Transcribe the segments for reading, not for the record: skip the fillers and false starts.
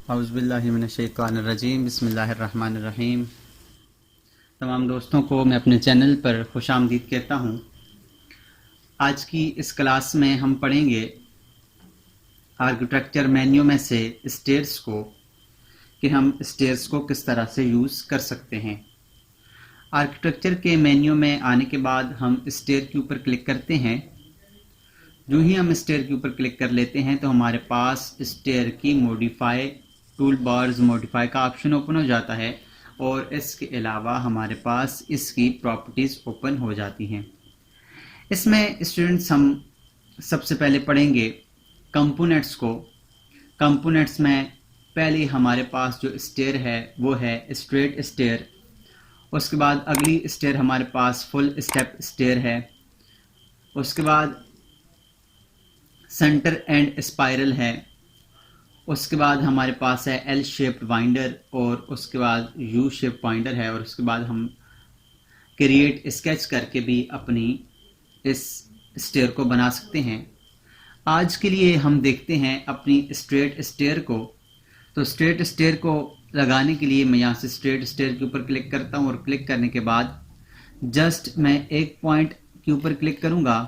औज़ुबिल्लाहि मिनश्शैतानिर्रजीम बिस्मिल्लाहिर्रहमानिर्रहीम। तमाम दोस्तों को मैं अपने चैनल पर खुशामदीद कहता हूँ। आज की इस क्लास में हम पढ़ेंगे आर्किटेक्चर मेन्यू में से स्टेयर्स को, कि हम स्टेयर्स को किस तरह से यूज़ कर सकते हैं। आर्किटेक्चर के मेन्यू में आने के बाद हम स्टेयर के ऊपर क्लिक करते हैं। जो ही हम स्टेयर के ऊपर क्लिक कर लेते हैं तो हमारे पास स्टेयर की मॉडिफाई टूल बार्स मॉडिफाई का ऑप्शन ओपन हो जाता है और इसके अलावा हमारे पास इसकी प्रॉपर्टीज़ ओपन हो जाती हैं। इसमें स्टूडेंट्स हम सबसे पहले पढ़ेंगे कंपोनेंट्स को। कंपोनेंट्स में पहले हमारे पास जो स्टेयर है वो है स्ट्रेट स्टेयर। उसके बाद अगली स्टेयर हमारे पास फुल स्टेप स्टेयर है। उसके बाद सेंटर एंड स्पाइरल है। उसके बाद हमारे पास है एल शेप्ड वाइंडर और उसके बाद यू शेप वाइंडर है। और उसके बाद हम क्रिएट स्केच करके भी अपनी इस स्टेयर को बना सकते हैं। आज के लिए हम देखते हैं अपनी स्ट्रेट स्टेयर को। तो स्ट्रेट स्टेयर को लगाने के लिए मैं यहाँ से स्ट्रेट स्टेयर के ऊपर क्लिक करता हूँ और क्लिक करने के बाद जस्ट मैं एक पॉइंट के ऊपर क्लिक करूँगा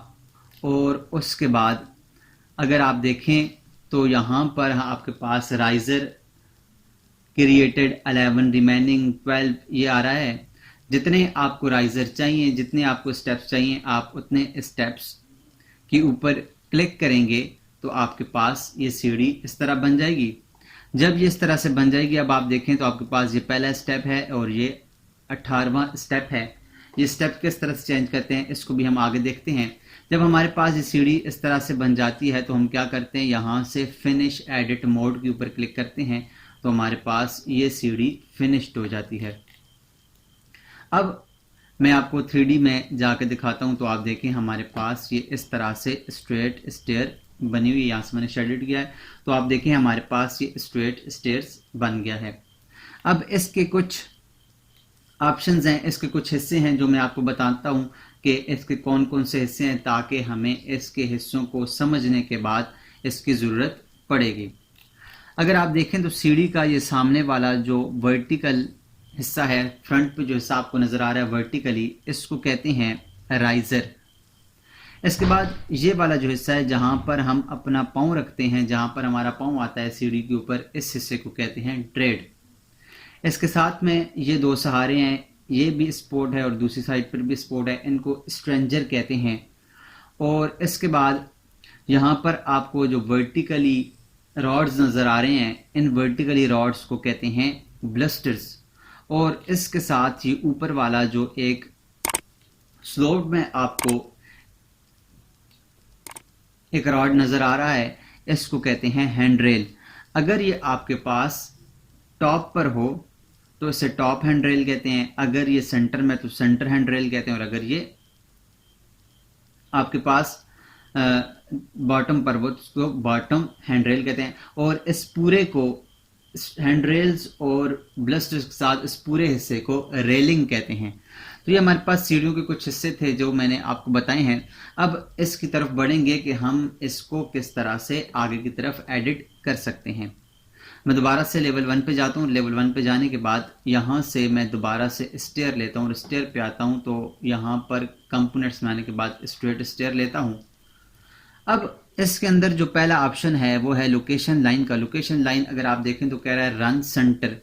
और उसके बाद अगर आप देखें तो यहाँ पर आपके पास राइजर क्रिएटेड 11 रिमेनिंग 12 ये आ रहा है। जितने आपको राइजर चाहिए, जितने आपको स्टेप्स चाहिए, आप उतने स्टेप्स के ऊपर क्लिक करेंगे तो आपके पास ये सीढ़ी इस तरह बन जाएगी। जब ये इस तरह से बन जाएगी, अब आप देखें तो आपके पास ये पहला स्टेप है और ये 18वां स्टेप है। ये स्टेप किस तरह से चेंज करते हैं इसको भी हम आगे देखते हैं। जब हमारे पास ये सीढ़ी इस तरह से बन जाती है तो हम क्या करते हैं, यहाँ से फिनिश एडिट मोड के ऊपर क्लिक करते हैं तो हमारे पास ये सीढ़ी फिनिश्ड हो जाती है। अब मैं आपको 3D में जाकर दिखाता हूँ। तो आप देखें हमारे पास ये इस तरह से स्ट्रेट स्टेयर बनी हुई है। यहाँ से मैंने शेडेड किया है तो आप देखें हमारे पास ये स्ट्रेट स्टेयर्स बन गया है। अब इसके कुछ ऑप्शंस हैं, इसके कुछ हिस्से हैं जो मैं आपको बताता हूँ कि इसके कौन कौन से हिस्से हैं, ताकि हमें इसके हिस्सों को समझने के बाद इसकी ज़रूरत पड़ेगी। अगर आप देखें तो सीढ़ी का ये सामने वाला जो वर्टिकल हिस्सा है, फ्रंट पे जो हिस्सा आपको नज़र आ रहा है वर्टिकली, इसको कहते हैं राइजर। इसके बाद ये वाला जो हिस्सा है जहाँ पर हम अपना पाँव रखते हैं, जहाँ पर हमारा पाँव आता है सीढ़ी के ऊपर, इस हिस्से को कहते हैं ट्रेड। इसके साथ में ये दो सहारे हैं, ये भी स्पोर्ट है और दूसरी साइड पर भी स्पोर्ट है, इनको स्ट्रेंजर कहते हैं। और इसके बाद यहाँ पर आपको जो वर्टिकली रॉड्स नज़र आ रहे हैं, इन वर्टिकली रॉड्स को कहते हैं ब्लस्टर्स। और इसके साथ ये ऊपर वाला जो एक स्लोप में आपको एक रॉड नज़र आ रहा है, इसको कहते हैं हैंड रेल। अगर ये आपके पास टॉप पर हो तो इसे टॉप हैंड रेल कहते हैं, अगर ये सेंटर में तो सेंटर हैंड रेल कहते हैं, और अगर ये आपके पास बॉटम पर हो तो उसको बॉटम हैंड रेल कहते हैं। और इस पूरे को हैंड रेल्स और ब्लस्टर्स के साथ इस पूरे हिस्से को रेलिंग कहते हैं। तो ये हमारे पास सीढ़ियों के कुछ हिस्से थे जो मैंने आपको बताए हैं। अब इसकी तरफ बढ़ेंगे कि हम इसको किस तरह से आगे की तरफ एडिट कर सकते हैं। मैं दोबारा से लेवल 1 पे जाता हूँ। लेवल 1 पे जाने के बाद यहाँ से मैं दोबारा से स्टेयर लेता हूँ और स्टेयर पे आता हूँ तो यहाँ पर कंपोनेंट्स में आने के बाद स्ट्रेट स्टेयर लेता हूँ। अब इसके अंदर जो पहला ऑप्शन है वो है लोकेशन लाइन का। लोकेशन लाइन अगर आप देखें तो कह रहा है रन सेंटर,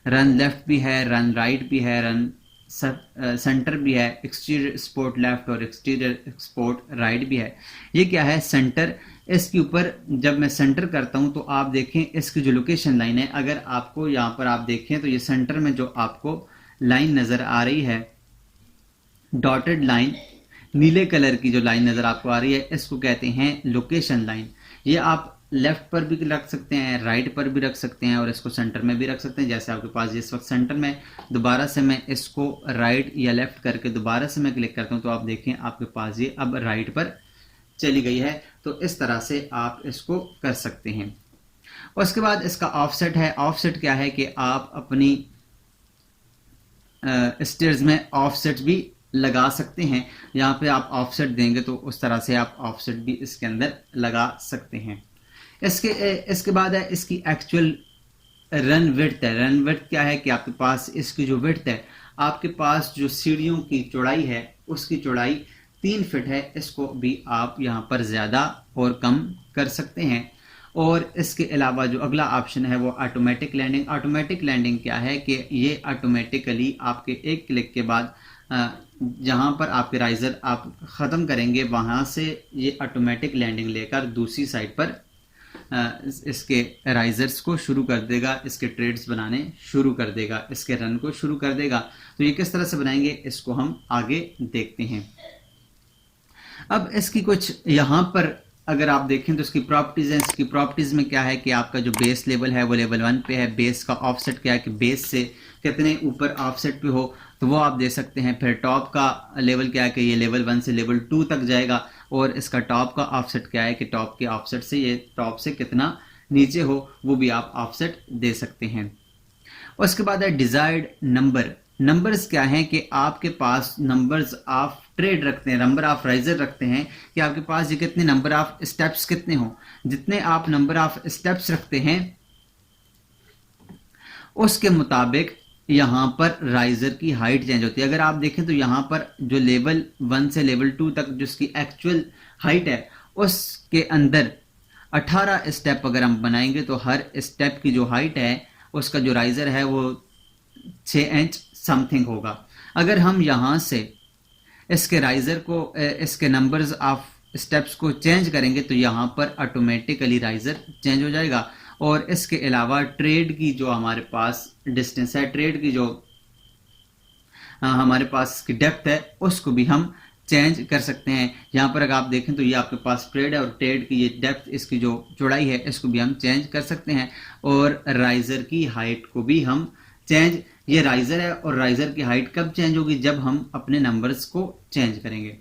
रन लेफ्ट भी है, रन राइट भी है, रन सेंटर भी है, एक्सटीरियर स्पोर्ट लेफ्ट और एक्सटीरियर स्पोर्ट राइट भी है। ये क्या है, सेंटर। इसके ऊपर जब मैं सेंटर करता हूं तो आप देखें इसकी जो लोकेशन लाइन है, अगर आपको यहाँ पर आप देखें तो ये सेंटर में जो आपको लाइन नज़र आ रही है, डॉटेड लाइन, नीले कलर की जो लाइन नज़र आपको आ रही है, इसको कहते हैं लोकेशन लाइन। ये आप लेफ्ट पर भी रख सकते हैं, राइट पर भी रख सकते हैं और इसको सेंटर में भी रख सकते हैं। जैसे आपके पास इस वक्त सेंटर में, दोबारा से मैं इसको राइट या लेफ्ट करके दोबारा से मैं क्लिक करता हूं तो आप देखें आपके पास ये अब राइट पर चली गई है। तो इस तरह से आप इसको कर सकते हैं। और उसके बाद इसका ऑफसेट है। ऑफसेट क्या है कि आप अपनी स्टेयर्स में ऑफसेट भी लगा सकते हैं। यहाँ पे आप ऑफसेट देंगे तो उस तरह से आप ऑफसेट भी इसके अंदर लगा सकते हैं। इसके बाद है इसकी एक्चुअल रन विड्थ है। रन विड्थ क्या है कि आपके पास इसकी जो विड्थ है, आपके पास जो सीढ़ियों की चौड़ाई है उसकी चौड़ाई 3 फीट है, इसको भी आप यहाँ पर ज़्यादा और कम कर सकते हैं। और इसके अलावा जो अगला ऑप्शन है वो ऑटोमेटिक लैंडिंग। ऑटोमेटिक लैंडिंग क्या है कि ये ऑटोमेटिकली आपके एक क्लिक के बाद जहाँ पर आपके राइज़र आप ख़त्म करेंगे वहाँ से ये ऑटोमेटिक लैंडिंग लेकर दूसरी साइड पर इसके राइजर्स को शुरू कर देगा, इसके ट्रेड्स बनाने शुरू कर देगा, इसके रन को शुरू कर देगा। तो ये किस तरह से बनाएंगे इसको हम आगे देखते हैं। अब इसकी कुछ यहाँ पर अगर आप देखें तो इसकी प्रॉपर्टीज है। इसकी प्रॉपर्टीज में क्या है कि आपका जो बेस लेवल है वो लेवल 1 पे है। बेस का ऑफसेट क्या है कि बेस से कितने ऊपर ऑफसेट पे हो तो वो आप दे सकते हैं। फिर टॉप का लेवल क्या है कि ये लेवल 1 से लेवल 2 तक जाएगा। और इसका टॉप का ऑफसेट क्या है कि टॉप के ऑफसेट से ये टॉप से कितना नीचे हो वो भी आप ऑफसेट दे सकते हैं। उसके बाद है डिजायर्ड नंबर। नंबर्स क्या हैं कि आपके पास नंबर्स ऑफ ट्रेड रखते हैं, नंबर ऑफ राइजर रखते हैं कि आपके पास ये कितने नंबर ऑफ स्टेप्स कितने हो। जितने आप नंबर ऑफ स्टेप्स रखते हैं उसके मुताबिक यहाँ पर राइजर की हाइट चेंज होती है। अगर आप देखें तो यहाँ पर जो लेवल 1 से लेवल 2 तक जिसकी एक्चुअल हाइट है उसके अंदर 18 स्टेप अगर हम बनाएंगे तो हर स्टेप की जो हाइट है उसका जो राइजर है वो 6 इंच समथिंग होगा। अगर हम यहाँ से इसके राइजर को इसके नंबर्स ऑफ स्टेप्स को चेंज करेंगे तो यहाँ पर ऑटोमेटिकली राइजर चेंज हो जाएगा। और इसके अलावा ट्रेड की जो हमारे पास डिस्टेंस है, ट्रेड की जो हमारे पास की डेप्थ है उसको भी हम चेंज कर सकते हैं। यहाँ पर अगर आप देखें तो ये आपके पास ट्रेड है और ट्रेड की ये डेप्थ, इसकी जो चौड़ाई है इसको भी हम चेंज कर सकते हैं। और राइजर की हाइट को भी हम चेंज, ये राइजर है और राइजर की हाइट कब चेंज होगी जब हम अपने नंबर्स को चेंज करेंगे।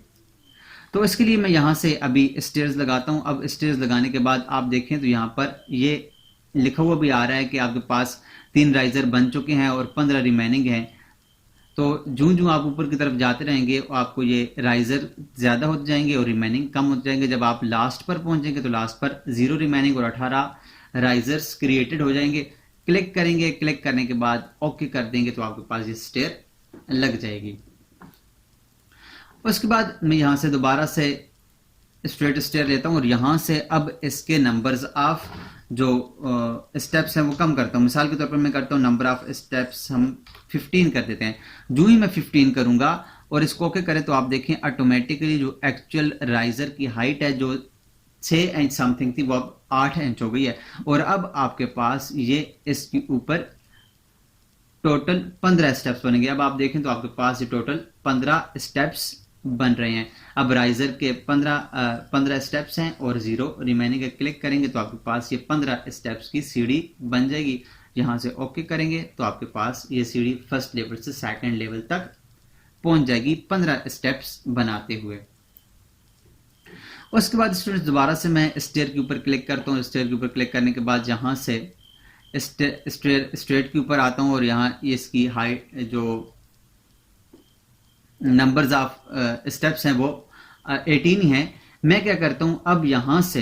तो इसके लिए मैं यहाँ से अभी स्टेयर्स लगाता हूँ। अब स्टेयर्स लगाने के बाद आप देखें तो यहाँ पर ये लिखा हुआ भी आ रहा है कि आपके पास 3 राइजर बन चुके हैं और 15 रिमेनिंग हैं। तो जो आप ऊपर की तरफ जाते रहेंगे आपको ये राइजर ज़्यादा हो जाएंगे और रिमेनिंग कम हो जाएंगे। जब आप लास्ट पर पहुंचेंगे तो लास्ट पर 0 रिमेनिंग और 18 राइजर्स क्रिएटेड हो जाएंगे। क्लिक करेंगे, क्लिक करने के बाद ओके कर देंगे तो आपके पास ये स्टेयर लग जाएगी। उसके बाद मैं यहाँ से दोबारा से स्ट्रेट स्टेयर लेता हूँ और यहाँ से अब इसके नंबर्स ऑफ जो स्टेप्स हैं वो कम करता हूँ। मिसाल के तौर पर मैं करता हूँ नंबर ऑफ स्टेप्स हम 15 कर देते हैं। जो ही मैं 15 करूंगा और इसको ओके करें तो आप देखें ऑटोमेटिकली जो एक्चुअल राइजर की हाइट है जो 6 इंच समथिंग थी वो अब 8 इंच हो गई है। और अब आपके पास ये इसके ऊपर टोटल 15 स्टेप्स बनेंगे। अब आप देखें तो आपके पास ये टोटल 15 स्टेप्स बन रहे हैं। अब राइजर के 15 स्टेप्स हैं और 0 रिमेनिंग है। क्लिक करेंगे तो आपके पास ये 15 स्टेप्स की सीढ़ी बन जाएगी। यहाँ से ओके करेंगे तो आपके पास ये सीढ़ी फर्स्ट लेवल से सेकंड लेवल तक पहुंच जाएगी 15 स्टेप्स बनाते हुए। उसके बाद स्टूडेंट्स दोबारा से मैं स्टेयर के ऊपर क्लिक करता हूँ। स्टेयर के ऊपर क्लिक करने के बाद यहाँ से स्ट्रेट के ऊपर आता हूँ और यहाँ इसकी हाइट जो नंबर्स ऑफ स्टेप्स हैं वो 18 ही हैं। मैं क्या करता हूँ अब यहाँ से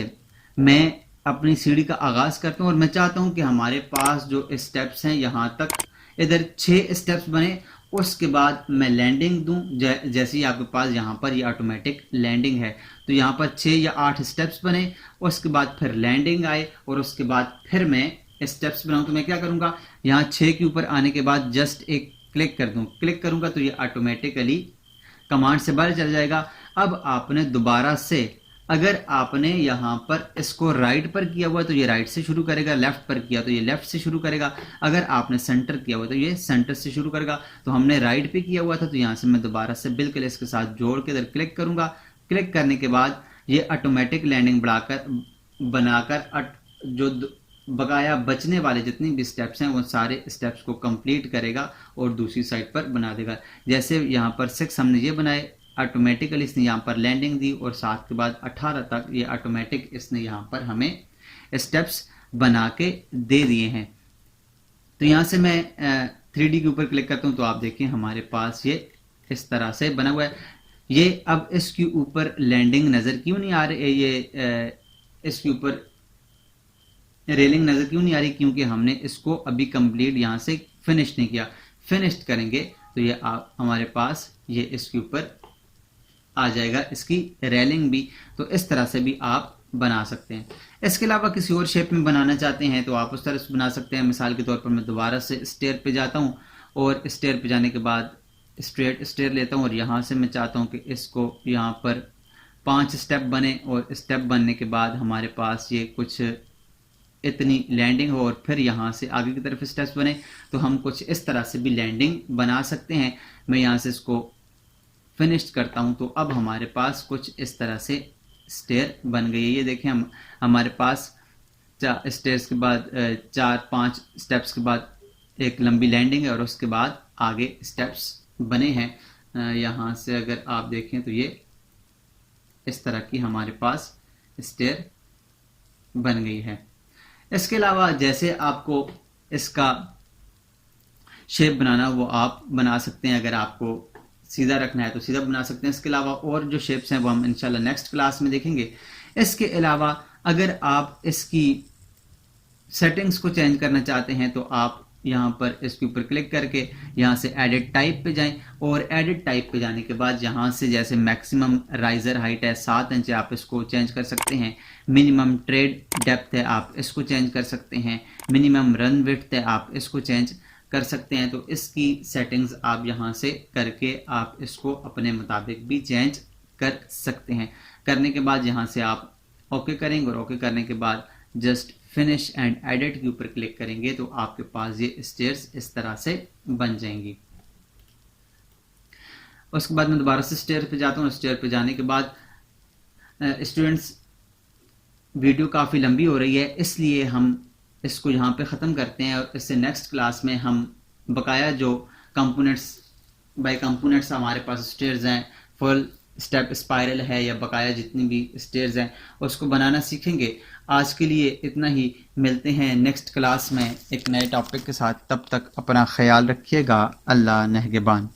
मैं अपनी सीढ़ी का आगाज करता हूँ और मैं चाहता हूँ कि हमारे पास जो स्टेप्स हैं यहाँ तक इधर 6 स्टेप्स बने। उसके बाद मैं लैंडिंग दूं। जैसे ही आपके पास यहाँ पर ये ऑटोमेटिक लैंडिंग है तो यहाँ पर 6 या 8 स्टेप्स बने। उसके बाद फिर लैंडिंग आए और उसके बाद फिर मैं स्टेप्स बनाऊं। तो मैं क्या करूंगा यहाँ 6 के ऊपर आने के बाद जस्ट एक क्लिक कर दूं। क्लिक करूंगा तो ये ऑटोमेटिकली कमांड से बाहर चल जाएगा। अब आपने दोबारा से अगर आपने यहाँ पर इसको राइट पर किया हुआ तो ये राइट से शुरू करेगा, लेफ्ट पर किया तो ये लेफ्ट से शुरू करेगा। अगर आपने सेंटर किया हुआ तो ये सेंटर से शुरू करेगा। तो हमने राइट पे किया हुआ था तो यहाँ से मैं दोबारा से बिल्कुल इसके साथ जोड़ के इधर क्लिक करूंगा। क्लिक करने के बाद ये ऑटोमेटिक लैंडिंग बनाकर जो बकाया बचने वाले जितने भी स्टेप्स हैं वो सारे स्टेप्स को कंप्लीट करेगा और दूसरी साइड पर बना देगा। जैसे यहाँ पर 6 हमने ये बनाए, ऑटोमेटिकली इसने यहाँ पर लैंडिंग दी और 7 के बाद 18 तक ये ऑटोमेटिक इसने यहाँ पर हमें स्टेप्स बना के दे दिए हैं। तो यहाँ से मैं 3D के ऊपर क्लिक करता हूँ तो आप देखिए हमारे पास ये इस तरह से बना हुआ है। ये अब इसके ऊपर लैंडिंग नज़र क्यों नहीं आ रही है, ये इसके ऊपर रेलिंग नज़र क्यों नहीं आ रही? क्योंकि हमने इसको अभी कंप्लीट यहाँ से फिनिश नहीं किया। फिनिश्ड करेंगे तो ये हमारे पास ये इसके ऊपर आ जाएगा, इसकी रेलिंग भी। तो इस तरह से भी आप बना सकते हैं। इसके अलावा किसी और शेप में बनाना चाहते हैं तो आप उस तरह से बना सकते हैं। मिसाल के तौर पर मैं दोबारा से स्टेयर पे जाता हूँ और स्टेयर पे जाने के बाद स्ट्रेट स्टेयर लेता हूँ और यहाँ से मैं चाहता हूँ कि इसको यहाँ पर 5 स्टेप बने और स्टेप बनने के बाद हमारे पास ये कुछ इतनी लैंडिंग हो और फिर यहाँ से आगे की तरफ स्टेप्स बने। तो हम कुछ इस तरह से भी लैंडिंग बना सकते हैं। मैं यहाँ से इसको फिनिश करता हूँ तो अब हमारे पास कुछ इस तरह से स्टेयर बन गई है। ये देखें, हमारे पास स्टेयर्स के बाद 4-5 स्टेप्स के बाद एक लंबी लैंडिंग है और उसके बाद आगे स्टेप्स बने हैं। यहाँ से अगर आप देखें तो ये इस तरह की हमारे पास स्टेयर बन गई है। इसके अलावा जैसे आपको इसका शेप बनाना वो आप बना सकते हैं। अगर आपको सीधा रखना है तो सीधा बना सकते हैं। इसके अलावा और जो शेप्स हैं वो हम इंशाल्लाह नेक्स्ट क्लास में देखेंगे। इसके अलावा अगर आप इसकी सेटिंग्स को चेंज करना चाहते हैं तो आप यहाँ पर इसके ऊपर क्लिक करके यहाँ से एडिट टाइप पे जाएं और एडिट टाइप पे जाने के बाद यहाँ से जैसे मैक्सिमम राइजर हाइट है 7 इंच, आप इसको चेंज कर सकते हैं। मिनिमम ट्रेड डेप्थ है, आप इसको चेंज कर सकते हैं। मिनिमम रन विड्थ है, आप इसको चेंज कर सकते हैं। तो इसकी सेटिंग्स आप यहाँ से करके आप इसको अपने मुताबिक भी चेंज कर सकते हैं। करने के बाद यहाँ से आप ओके करेंगे और ओके करने के बाद जस्ट फिनिश एंड एडिट के ऊपर क्लिक करेंगे तो आपके पास ये स्टेयर्स इस तरह से बन जाएंगी। उसके बाद मैं दोबारा से स्टेयर पे जाता हूँ। स्टेयर पे जाने के बाद स्टूडेंट्स, वीडियो काफ़ी लंबी हो रही है इसलिए हम इसको यहाँ पे ख़त्म करते हैं और इससे नेक्स्ट क्लास में हम बकाया जो कंपोनेंट्स बाय कंपोनेंट्स हमारे पास स्टेयर्स हैं, फुल स्टेप स्पाइरल है या बकाया जितनी भी स्टेयर्स हैं उसको बनाना सीखेंगे। आज के लिए इतना ही, मिलते हैं नेक्स्ट क्लास में एक नए टॉपिक के साथ। तब तक अपना ख्याल रखिएगा। अल्लाह नेहगबान।